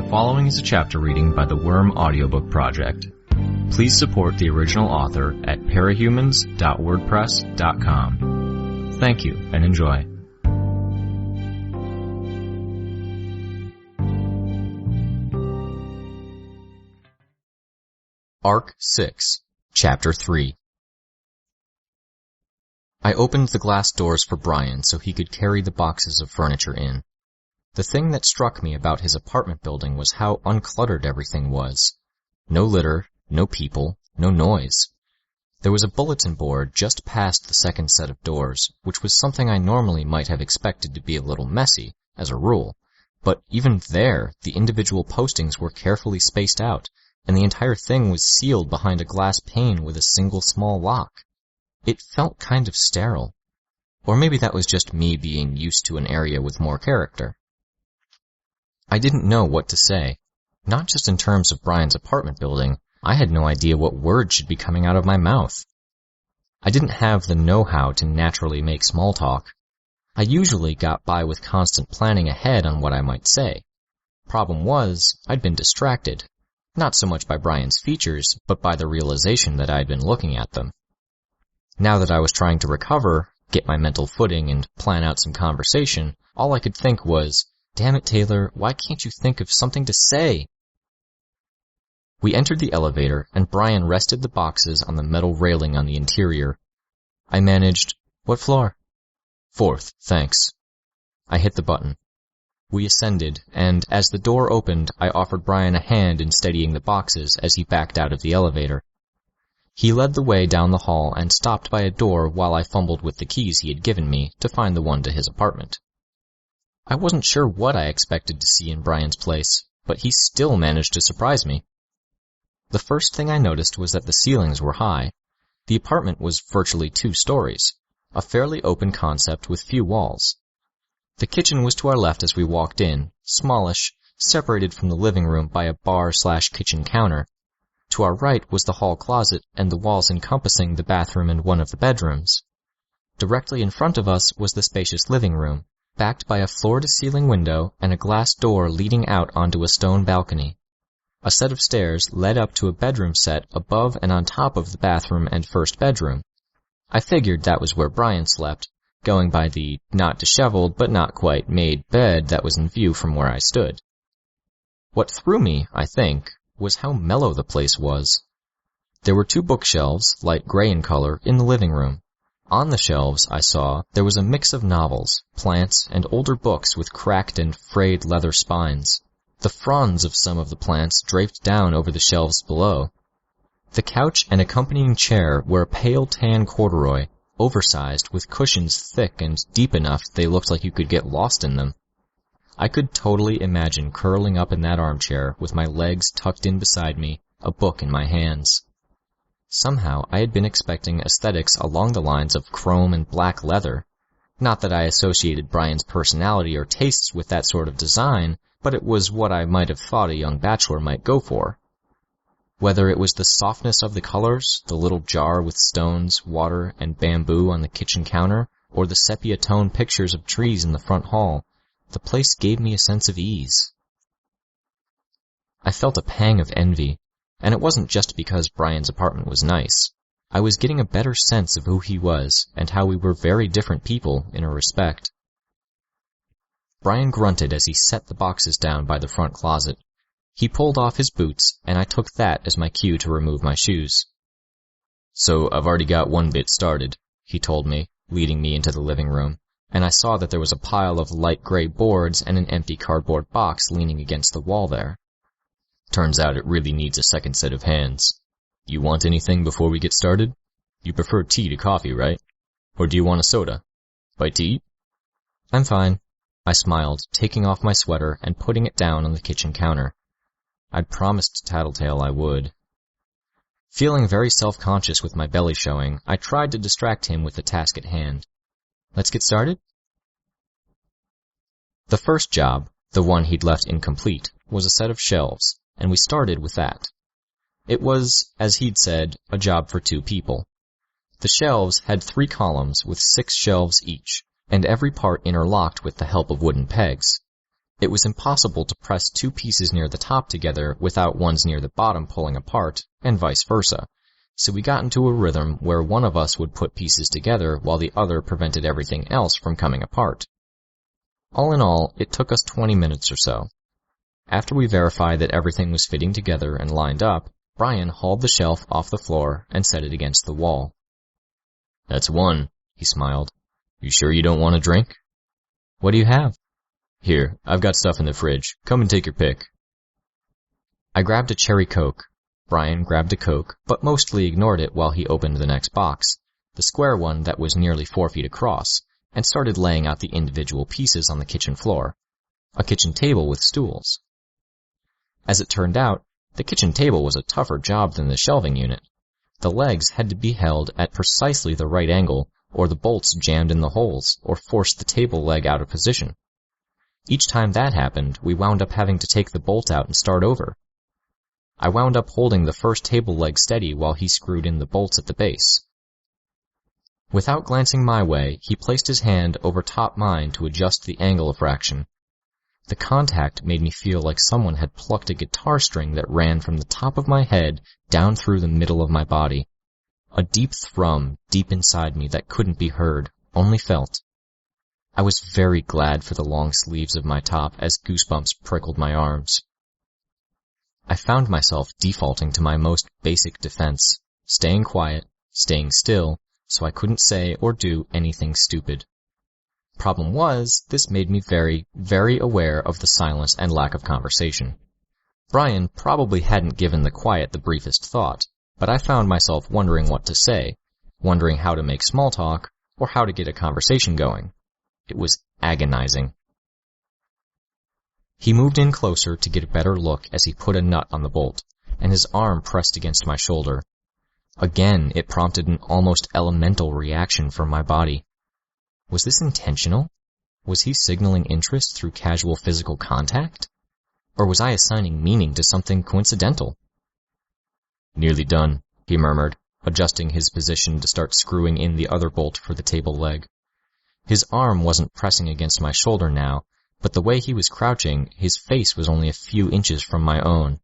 following is a chapter reading by the Worm Audiobook Project. Please support the original author at parahumans.wordpress.com. Thank you and enjoy. Arc 6, Chapter 3. I opened the glass doors for Brian so he could carry the boxes of furniture in. The thing that struck me about his apartment building was how uncluttered everything was. No litter, no people, no noise. There was a bulletin board just past the second set of doors, which was something I normally might have expected to be a little messy, as a rule. But even there, the individual postings were carefully spaced out, and the entire thing was sealed behind a glass pane with a single small lock. It felt kind of sterile. Or maybe that was just me being used to an area with more character. I didn't know what to say. Not just in terms of Brian's apartment building, I had no idea what words should be coming out of my mouth. I didn't have the know-how to naturally make small talk. I usually got by with constant planning ahead on what I might say. Problem was, I'd been distracted. Not so much by Brian's features, but by the realization that I'd been looking at them. Now that I was trying to recover, get my mental footing, and plan out some conversation, all I could think was, "Damn it, Taylor, why can't you think of something to say?" We entered the elevator, and Brian rested the boxes on the metal railing on the interior. I managed, "What floor?" "4th, thanks." I hit the button. We ascended, and as the door opened, I offered Brian a hand in steadying the boxes as he backed out of the elevator. He led the way down the hall and stopped by a door while I fumbled with the keys he had given me to find the one to his apartment. I wasn't sure what I expected to see in Brian's place, but he still managed to surprise me. The first thing I noticed was that the ceilings were high. The apartment was virtually 2 stories, a fairly open concept with few walls. The kitchen was to our left as we walked in, smallish, separated from the living room by a bar/kitchen counter. To our right was the hall closet and the walls encompassing the bathroom and one of the bedrooms. Directly in front of us was the spacious living room, backed by a floor-to-ceiling window and a glass door leading out onto a stone balcony. A set of stairs led up to a bedroom set above and on top of the bathroom and first bedroom. I figured that was where Brian slept, going by the not disheveled but not quite made bed that was in view from where I stood. What threw me, I think, was how mellow the place was. There were 2 bookshelves, light gray in color, in the living room. On the shelves, I saw, there was a mix of novels, plants, and older books with cracked and frayed leather spines. The fronds of some of the plants draped down over the shelves below. The couch and accompanying chair were a pale tan corduroy, oversized with cushions thick and deep enough they looked like you could get lost in them. I could totally imagine curling up in that armchair with my legs tucked in beside me, a book in my hands. Somehow I had been expecting aesthetics along the lines of chrome and black leather. Not that I associated Brian's personality or tastes with that sort of design, but it was what I might have thought a young bachelor might go for. Whether it was the softness of the colors, the little jar with stones, water, and bamboo on the kitchen counter, or the sepia-tone pictures of trees in the front hall, the place gave me a sense of ease. I felt a pang of envy, and it wasn't just because Brian's apartment was nice. I was getting a better sense of who he was, and how we were very different people in a respect. Brian grunted as he set the boxes down by the front closet. He pulled off his boots, and I took that as my cue to remove my shoes. "So I've already got one bit started," he told me, leading me into the living room, and I saw that there was a pile of light gray boards and an empty cardboard box leaning against the wall there. "Turns out it really needs a second set of hands. You want anything before we get started? You prefer tea to coffee, right? Or do you want a soda? Bite to eat?" "I'm fine," I smiled, taking off my sweater and putting it down on the kitchen counter. I'd promised Tattletale I would. Feeling very self-conscious with my belly showing, I tried to distract him with the task at hand. "Let's get started?" The first job, the one he'd left incomplete, was a set of shelves, and we started with that. It was, as he'd said, a job for 2 people. The shelves had 3 columns with 6 shelves each, and every part interlocked with the help of wooden pegs. It was impossible to press two pieces near the top together without ones near the bottom pulling apart, and vice versa, so we got into a rhythm where one of us would put pieces together while the other prevented everything else from coming apart. All in all, it took us 20 minutes or so. After we verified that everything was fitting together and lined up, Brian hauled the shelf off the floor and set it against the wall. "That's one," he smiled. "You sure you don't want a drink?" "What do you have?" "Here, I've got stuff in the fridge. Come and take your pick." I grabbed a cherry Coke. Brian grabbed a Coke, but mostly ignored it while he opened the next box, the square one that was nearly 4 feet across, and started laying out the individual pieces on the kitchen floor. A kitchen table with stools. As it turned out, the kitchen table was a tougher job than the shelving unit. The legs had to be held at precisely the right angle, or the bolts jammed in the holes, or forced the table leg out of position. Each time that happened, we wound up having to take the bolt out and start over. I wound up holding the first table leg steady while he screwed in the bolts at the base. Without glancing my way, he placed his hand over top mine to adjust the angle a fraction. The contact made me feel like someone had plucked a guitar string that ran from the top of my head down through the middle of my body. A deep thrum deep inside me that couldn't be heard, only felt. I was very glad for the long sleeves of my top as goosebumps prickled my arms. I found myself defaulting to my most basic defense, staying quiet, staying still, so I couldn't say or do anything stupid. Problem was, this made me very, very aware of the silence and lack of conversation. Brian probably hadn't given the quiet the briefest thought, but I found myself wondering what to say, wondering how to make small talk, or how to get a conversation going. It was agonizing. He moved in closer to get a better look as he put a nut on the bolt, and his arm pressed against my shoulder. Again, it prompted an almost elemental reaction from my body. Was this intentional? Was he signaling interest through casual physical contact? Or was I assigning meaning to something coincidental? "Nearly done," he murmured, adjusting his position to start screwing in the other bolt for the table leg. His arm wasn't pressing against my shoulder now, but the way he was crouching, his face was only a few inches from my own.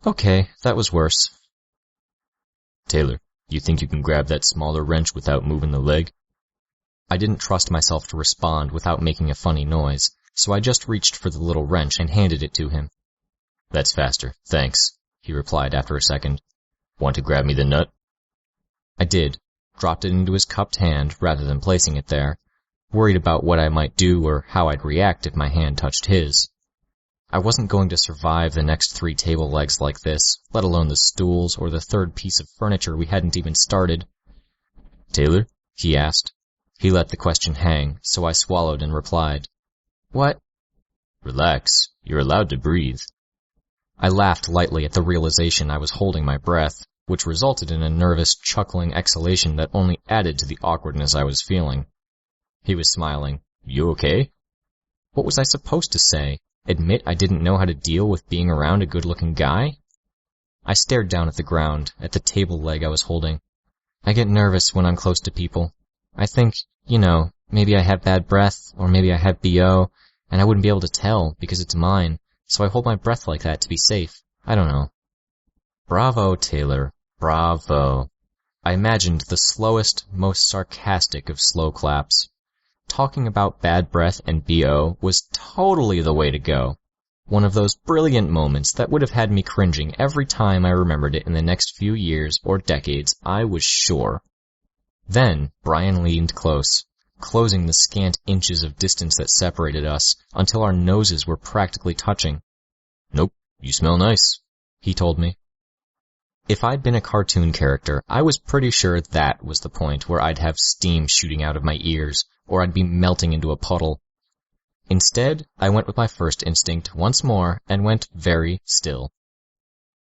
Okay, that was worse. "Taylor, you think you can grab that smaller wrench without moving the leg?" I didn't trust myself to respond without making a funny noise, so I just reached for the little wrench and handed it to him. "That's faster, thanks," he replied after a second. "Want to grab me the nut?" I did, dropped it into his cupped hand rather than placing it there, worried about what I might do or how I'd react if my hand touched his. I wasn't going to survive the next 3 table legs like this, let alone the stools or the third piece of furniture we hadn't even started. "Taylor?" he asked. He let the question hang, so I swallowed and replied, "What?" "Relax. You're allowed to breathe." I laughed lightly at the realization I was holding my breath, which resulted in a nervous, chuckling exhalation that only added to the awkwardness I was feeling. He was smiling. "You okay?" What was I supposed to say? Admit I didn't know how to deal with being around a good-looking guy? I stared down at the ground, at the table leg I was holding. I get nervous when I'm close to people. I think, maybe I have bad breath, or maybe I have BO, and I wouldn't be able to tell because it's mine, so I hold my breath like that to be safe. I don't know. Bravo, Taylor. Bravo. I imagined the slowest, most sarcastic of slow claps. Talking about bad breath and BO was totally the way to go. One of those brilliant moments that would have had me cringing every time I remembered it in the next few years or decades, I was sure. Then, Brian leaned close, closing the scant inches of distance that separated us until our noses were practically touching. "Nope, you smell nice," he told me. If I'd been a cartoon character, I was pretty sure that was the point where I'd have steam shooting out of my ears, or I'd be melting into a puddle. Instead, I went with my first instinct once more and went very still.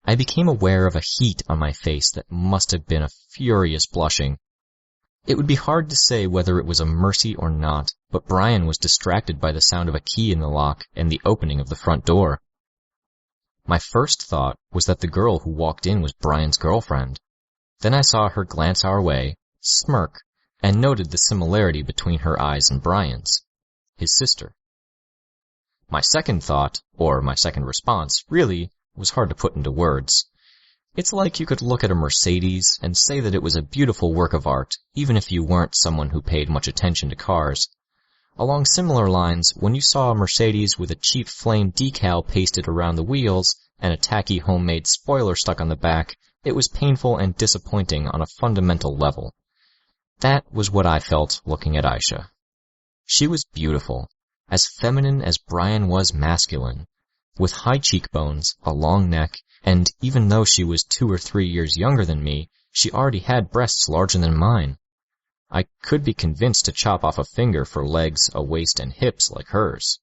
I became aware of a heat on my face that must have been a furious blushing. It would be hard to say whether it was a mercy or not, but Brian was distracted by the sound of a key in the lock and the opening of the front door. My first thought was that the girl who walked in was Brian's girlfriend. Then I saw her glance our way, smirk, and noted the similarity between her eyes and Brian's, his sister. My second thought, or my second response, really was hard to put into words. It's like you could look at a Mercedes and say that it was a beautiful work of art, even if you weren't someone who paid much attention to cars. Along similar lines, when you saw a Mercedes with a cheap flame decal pasted around the wheels and a tacky homemade spoiler stuck on the back, it was painful and disappointing on a fundamental level. That was what I felt looking at Aisha. She was beautiful, as feminine as Brian was masculine, with high cheekbones, a long neck, and even though she was 2 or 3 years younger than me, she already had breasts larger than mine. I could be convinced to chop off a finger for legs, a waist, and hips like hers.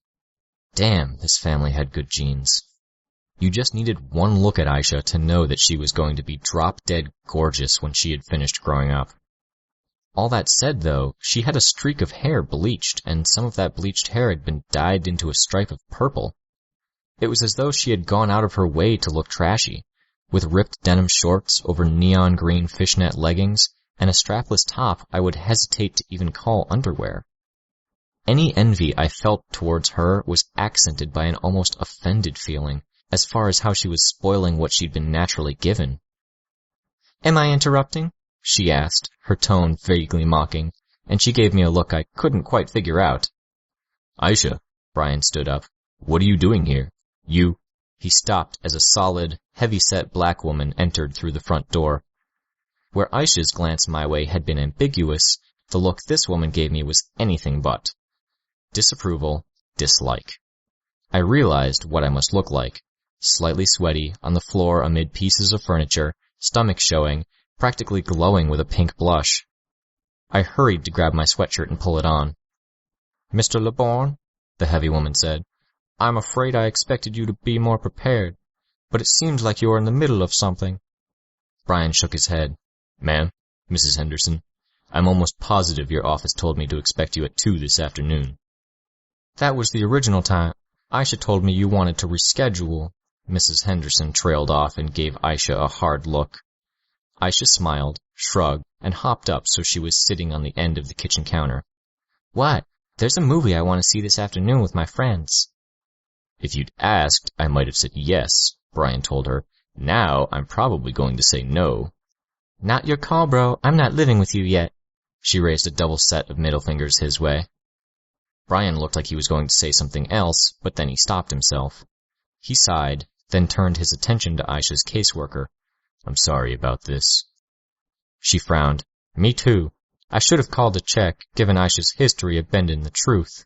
Damn, this family had good genes. You just needed one look at Aisha to know that she was going to be drop-dead gorgeous when she had finished growing up. All that said, though, she had a streak of hair bleached, and some of that bleached hair had been dyed into a stripe of purple. It was as though she had gone out of her way to look trashy, with ripped denim shorts over neon green fishnet leggings, and a strapless top I would hesitate to even call underwear. Any envy I felt towards her was accented by an almost offended feeling, as far as how she was spoiling what she'd been naturally given. "Am I interrupting?" she asked, her tone vaguely mocking, and she gave me a look I couldn't quite figure out. "Aisha," Brian stood up, "what are you doing here? You—" He stopped as a solid, heavy-set black woman entered through the front door. Where Aisha's glance my way had been ambiguous, the look this woman gave me was anything but. Disapproval, dislike. I realized what I must look like. Slightly sweaty, on the floor amid pieces of furniture, stomach showing, practically glowing with a pink blush. I hurried to grab my sweatshirt and pull it on. "Mr. LeBorn," the heavy woman said, "I'm afraid I expected you to be more prepared, but it seems like you are in the middle of something." Brian shook his head. "Ma'am, Mrs. Henderson, I'm almost positive your office told me to expect you at 2 this afternoon." "That was the original time. Aisha told me you wanted to reschedule." Mrs. Henderson trailed off and gave Aisha a hard look. Aisha smiled, shrugged, and hopped up so she was sitting on the end of the kitchen counter. "What? There's a movie I want to see this afternoon with my friends." "If you'd asked, I might have said yes," Brian told her. "Now, I'm probably going to say no." "Not your call, bro. I'm not living with you yet." She raised a double set of middle fingers his way. Brian looked like he was going to say something else, but then he stopped himself. He sighed, then turned his attention to Aisha's caseworker. "I'm sorry about this." She frowned. "Me too. I should have called to check, given Aisha's history of bending the truth."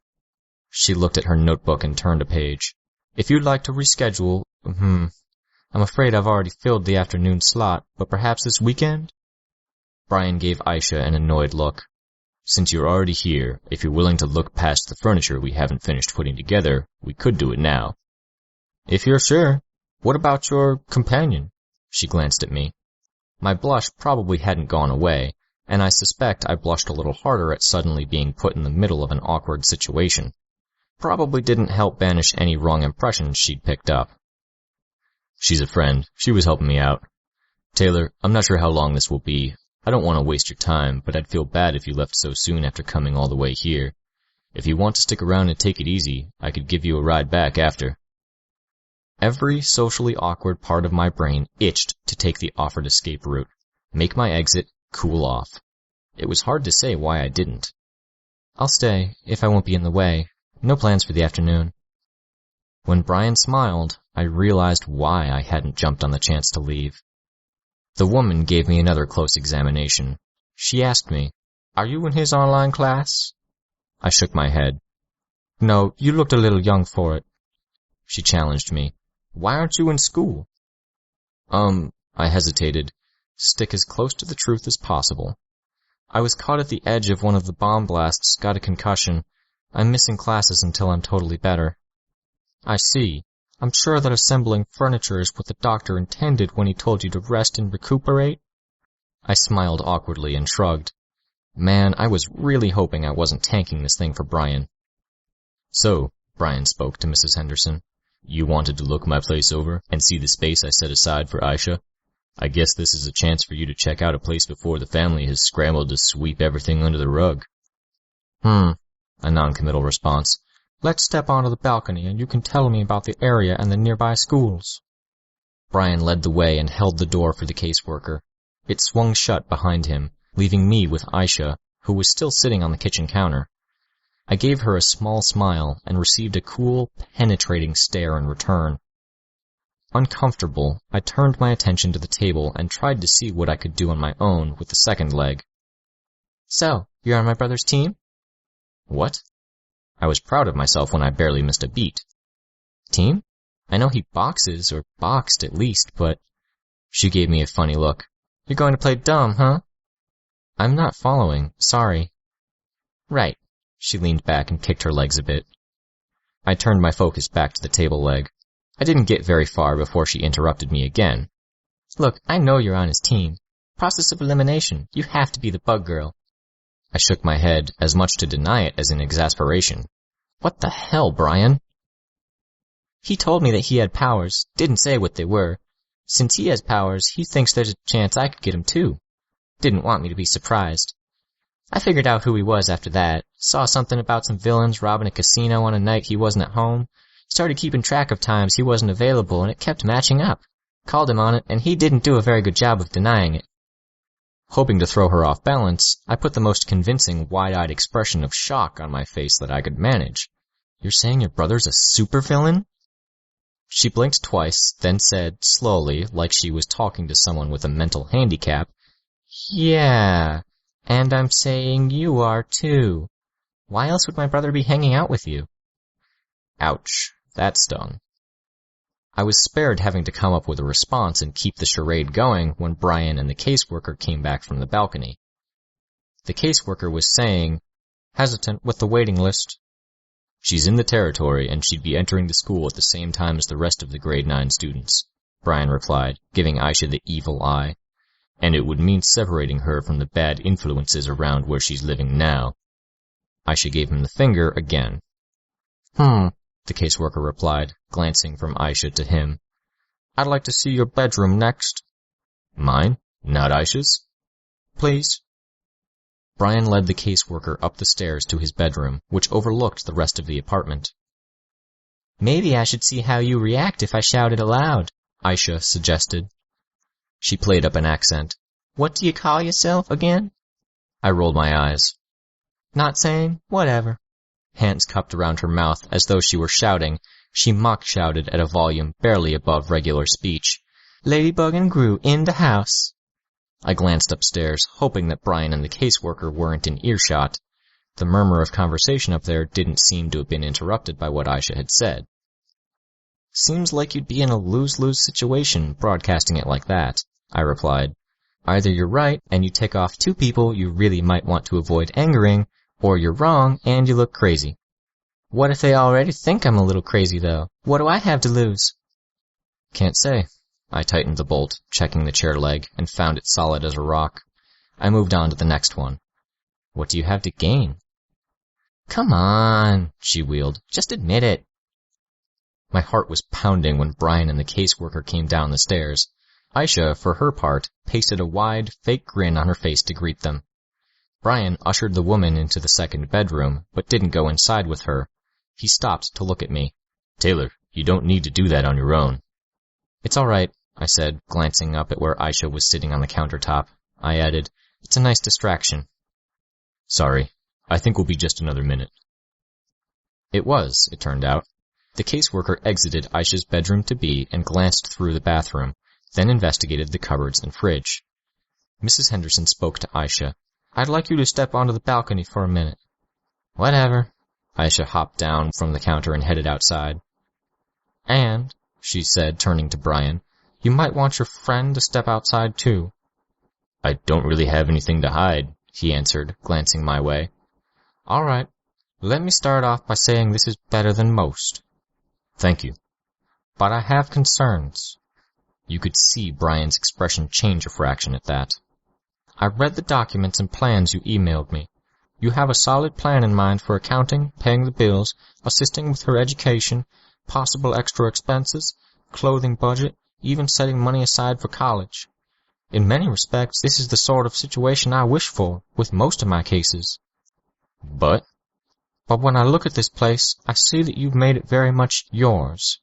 She looked at her notebook and turned a page. "If you'd like to reschedule, I'm afraid I've already filled the afternoon slot, but perhaps this weekend?" Brian gave Aisha an annoyed look. "Since you're already here, if you're willing to look past the furniture we haven't finished putting together, we could do it now." "If you're sure. What about your companion?" She glanced at me. My blush probably hadn't gone away, and I suspect I blushed a little harder at suddenly being put in the middle of an awkward situation. Probably didn't help banish any wrong impressions she'd picked up. "She's a friend. She was helping me out. Taylor, I'm not sure how long this will be. I don't want to waste your time, but I'd feel bad if you left so soon after coming all the way here. If you want to stick around and take it easy, I could give you a ride back after." Every socially awkward part of my brain itched to take the offered escape route, make my exit, cool off. It was hard to say why I didn't. "I'll stay, if I won't be in the way. No plans for the afternoon." When Brian smiled, I realized why I hadn't jumped on the chance to leave. The woman gave me another close examination. She asked me, "Are you in his online class?" I shook my head. "No, you looked a little young for it." She challenged me. "Why aren't you in school?" I hesitated. Stick as close to the truth as possible. "I was caught at the edge of one of the bomb blasts, got a concussion. I'm missing classes until I'm totally better." "I see. I'm sure that assembling furniture is what the doctor intended when he told you to rest and recuperate." I smiled awkwardly and shrugged. Man, I was really hoping I wasn't tanking this thing for Brian. "So," Brian spoke to Mrs. Henderson, "you wanted to look my place over and see the space I set aside for Aisha? I guess this is a chance for you to check out a place before the family has scrambled to sweep everything under the rug." A non-committal response. Let's step onto the balcony and you can tell me about the area and the nearby schools. Brian led the way and held the door for the caseworker. It swung shut behind him, leaving me with Aisha, who was still sitting on the kitchen counter. I gave her a small smile and received a cool, penetrating stare in return. Uncomfortable, I turned my attention to the table and tried to see what I could do on my own with the second leg. So, you're on my brother's team? What? I was proud of myself when I barely missed a beat. Team? I know he boxes, or boxed at least, but... She gave me a funny look. You're going to play dumb, huh? I'm not following, sorry. Right. She leaned back and kicked her legs a bit. I turned my focus back to the table leg. I didn't get very far before she interrupted me again. Look, I know you're on his team. Process of elimination. You have to be the bug girl. I shook my head, as much to deny it as in exasperation. What the hell, Brian? He told me that he had powers, didn't say what they were. Since he has powers, he thinks there's a chance I could get him too. Didn't want me to be surprised. I figured out who he was after that, saw something about some villains robbing a casino on a night he wasn't at home, started keeping track of times he wasn't available and it kept matching up. Called him on it and he didn't do a very good job of denying it. Hoping to throw her off balance, I put the most convincing wide-eyed expression of shock on my face that I could manage. You're saying your brother's a supervillain? She blinked twice, then said, slowly, like she was talking to someone with a mental handicap, Yeah, and I'm saying you are too. Why else would my brother be hanging out with you? Ouch, that stung. I was spared having to come up with a response and keep the charade going when Brian and the caseworker came back from the balcony. The caseworker was saying, hesitant with the waiting list. She's in the territory and she'd be entering the school at the same time as the rest of the grade 9 students, Brian replied, giving Aisha the evil eye. And it would mean separating her from the bad influences around where she's living now. Aisha gave him the finger again. The caseworker replied, glancing from Aisha to him. I'd like to see your bedroom next. Mine? Not Aisha's? Please. Brian led the caseworker up the stairs to his bedroom, which overlooked the rest of the apartment. Maybe I should see how you react if I shouted aloud, Aisha suggested. She played up an accent. What do you call yourself again? I rolled my eyes. Not saying, whatever. Hands cupped around her mouth as though she were shouting, she mock-shouted at a volume barely above regular speech. Ladybug and Gru in the house. I glanced upstairs, hoping that Brian and the caseworker weren't in earshot. The murmur of conversation up there didn't seem to have been interrupted by what Aisha had said. Seems like you'd be in a lose-lose situation broadcasting it like that, I replied. Either you're right and you tick off 2 people you really might want to avoid angering, or you're wrong and you look crazy. What if they already think I'm a little crazy, though? What do I have to lose? Can't say. I tightened the bolt, checking the chair leg, and found it solid as a rock. I moved on to the next one. What do you have to gain? Come on, she wheeled. Just admit it. My heart was pounding when Brian and the caseworker came down the stairs. Aisha, for her part, pasted a wide, fake grin on her face to greet them. Brian ushered the woman into the second bedroom, but didn't go inside with her. He stopped to look at me. Taylor, you don't need to do that on your own. It's all right, I said, glancing up at where Aisha was sitting on the countertop. I added, it's a nice distraction. Sorry, I think we'll be just another minute. It was, it turned out. The caseworker exited Aisha's bedroom to be and glanced through the bathroom, then investigated the cupboards and fridge. Mrs. Henderson spoke to Aisha. I'd like you to step onto the balcony for a minute. Whatever. Aisha hopped down from the counter and headed outside. And, she said, turning to Brian, you might want your friend to step outside too. I don't really have anything to hide, he answered, glancing my way. All right. Let me start off by saying this is better than most. Thank you. But I have concerns. You could see Brian's expression change a fraction at that. I read the documents and plans you emailed me. You have a solid plan in mind for accounting, paying the bills, assisting with her education, possible extra expenses, clothing budget, even setting money aside for college. In many respects, this is the sort of situation I wish for, with most of my cases. But? But when I look at this place, I see that you've made it very much yours.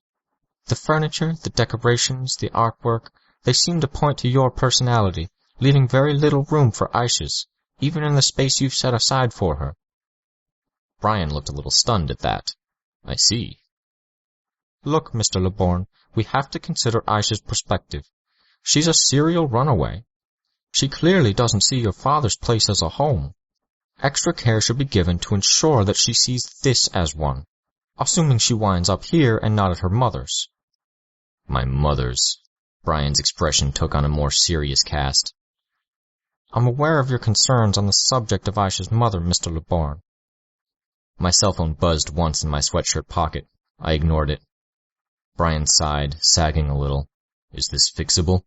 The furniture, the decorations, the artwork, they seem to point to your personality, leaving very little room for Aisha's, even in the space you've set aside for her." Brian looked a little stunned at that. "I see." "Look, Mr. Leborn, we have to consider Aisha's perspective. She's a serial runaway. She clearly doesn't see your father's place as a home. Extra care should be given to ensure that she sees this as one, assuming she winds up here and not at her mother's." "My mother's." Brian's expression took on a more serious cast. "I'm aware of your concerns on the subject of Aisha's mother, Mr. Leborn." My cell phone buzzed once in my sweatshirt pocket. I ignored it. Brian sighed, sagging a little. "Is this fixable?"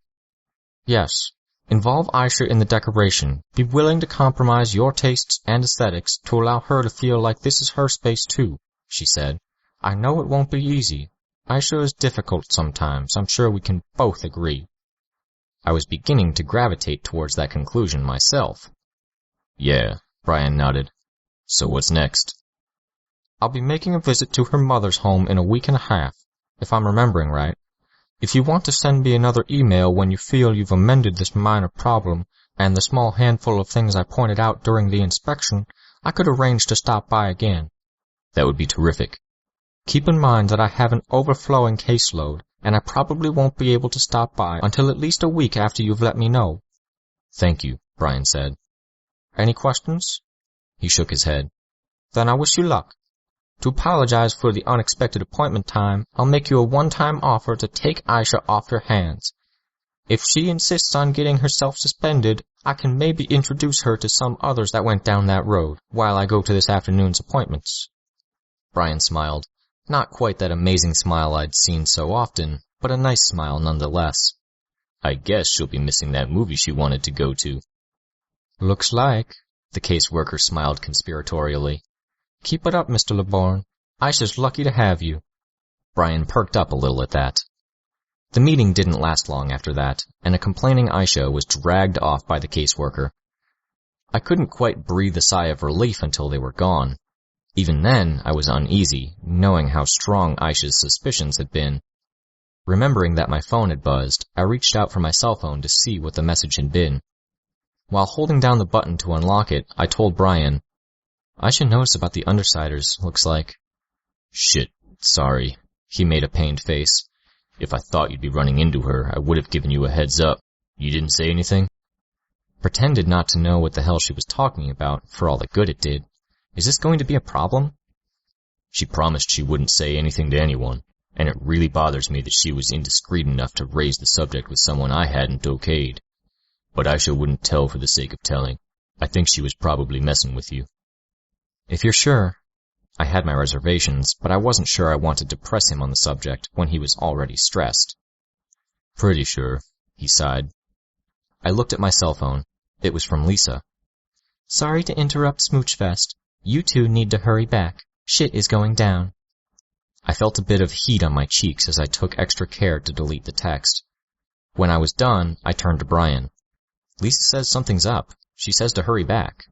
"Yes. Involve Aisha in the decoration. Be willing to compromise your tastes and aesthetics to allow her to feel like this is her space too," she said. "I know it won't be easy. Aisha is difficult sometimes, I'm sure we can both agree." I was beginning to gravitate towards that conclusion myself. "Yeah," Brian nodded. "So what's next?" "I'll be making a visit to her mother's home in a week and a half, if I'm remembering right. If you want to send me another email when you feel you've amended this minor problem and the small handful of things I pointed out during the inspection, I could arrange to stop by again." "That would be terrific." "Keep in mind that I have an overflowing caseload, and I probably won't be able to stop by until at least a week after you've let me know." "Thank you," Brian said. "Any questions?" He shook his head. "Then I wish you luck. To apologize for the unexpected appointment time, I'll make you a one-time offer to take Aisha off your hands. If she insists on getting herself suspended, I can maybe introduce her to some others that went down that road, while I go to this afternoon's appointments." Brian smiled. Not quite that amazing smile I'd seen so often, but a nice smile nonetheless. "I guess she'll be missing that movie she wanted to go to." "Looks like," the caseworker smiled conspiratorially. "Keep it up, Mr. Leborn. Aisha's lucky to have you." Brian perked up a little at that. The meeting didn't last long after that, and a complaining Aisha was dragged off by the caseworker. I couldn't quite breathe a sigh of relief until they were gone. Even then, I was uneasy, knowing how strong Aisha's suspicions had been. Remembering that my phone had buzzed, I reached out for my cell phone to see what the message had been. While holding down the button to unlock it, I told Brian, "Aisha knows about the Undersiders, looks like." "Shit, sorry." He made a pained face. "If I thought you'd be running into her, I would have given you a heads up. You didn't say anything?" Pretended not to know what the hell she was talking about, for all the good it did. Is this going to be a problem? "She promised she wouldn't say anything to anyone, and it really bothers me that she was indiscreet enough to raise the subject with someone I hadn't okayed. But Aisha wouldn't tell for the sake of telling. I think she was probably messing with you." "If you're sure." I had my reservations, but I wasn't sure I wanted to press him on the subject when he was already stressed. "Pretty sure," he sighed. I looked at my cell phone. It was from Lisa. "Sorry to interrupt Smoochfest. You two need to hurry back. Shit is going down." I felt a bit of heat on my cheeks as I took extra care to delete the text. When I was done, I turned to Brian. "Lisa says something's up. She says to hurry back."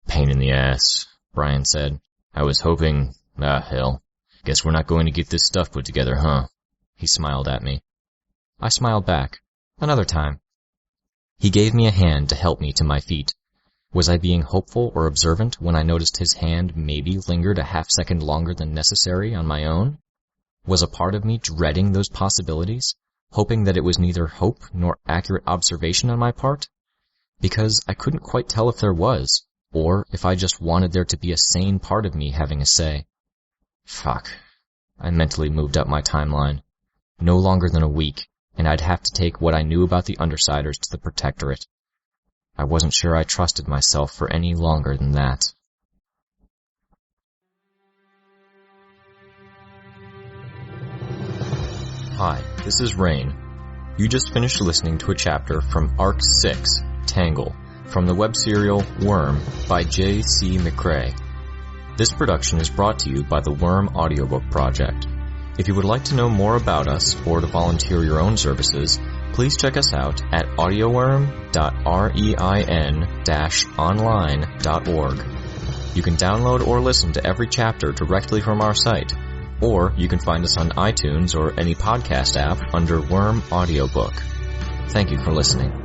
"Pain in the ass," Brian said. "I was hoping... hell. Guess we're not going to get this stuff put together, huh?" He smiled at me. I smiled back. Another time. He gave me a hand to help me to my feet. Was I being hopeful or observant when I noticed his hand maybe lingered a half-second longer than necessary on my own? Was a part of me dreading those possibilities, hoping that it was neither hope nor accurate observation on my part? Because I couldn't quite tell if there was, or if I just wanted there to be a sane part of me having a say. Fuck. I mentally moved up my timeline. No longer than a week, and I'd have to take what I knew about the Undersiders to the Protectorate. I wasn't sure I trusted myself for any longer than that. Hi, this is Rein. You just finished listening to a chapter from Arc 6, Tangle, from the web serial Worm by J.C. McCrae. This production is brought to you by the Worm Audiobook Project. If you would like to know more about us or to volunteer your own services, please check us out at audioworm.rein-online.org. You can download or listen to every chapter directly from our site, or you can find us on iTunes or any podcast app under Worm Audiobook. Thank you for listening.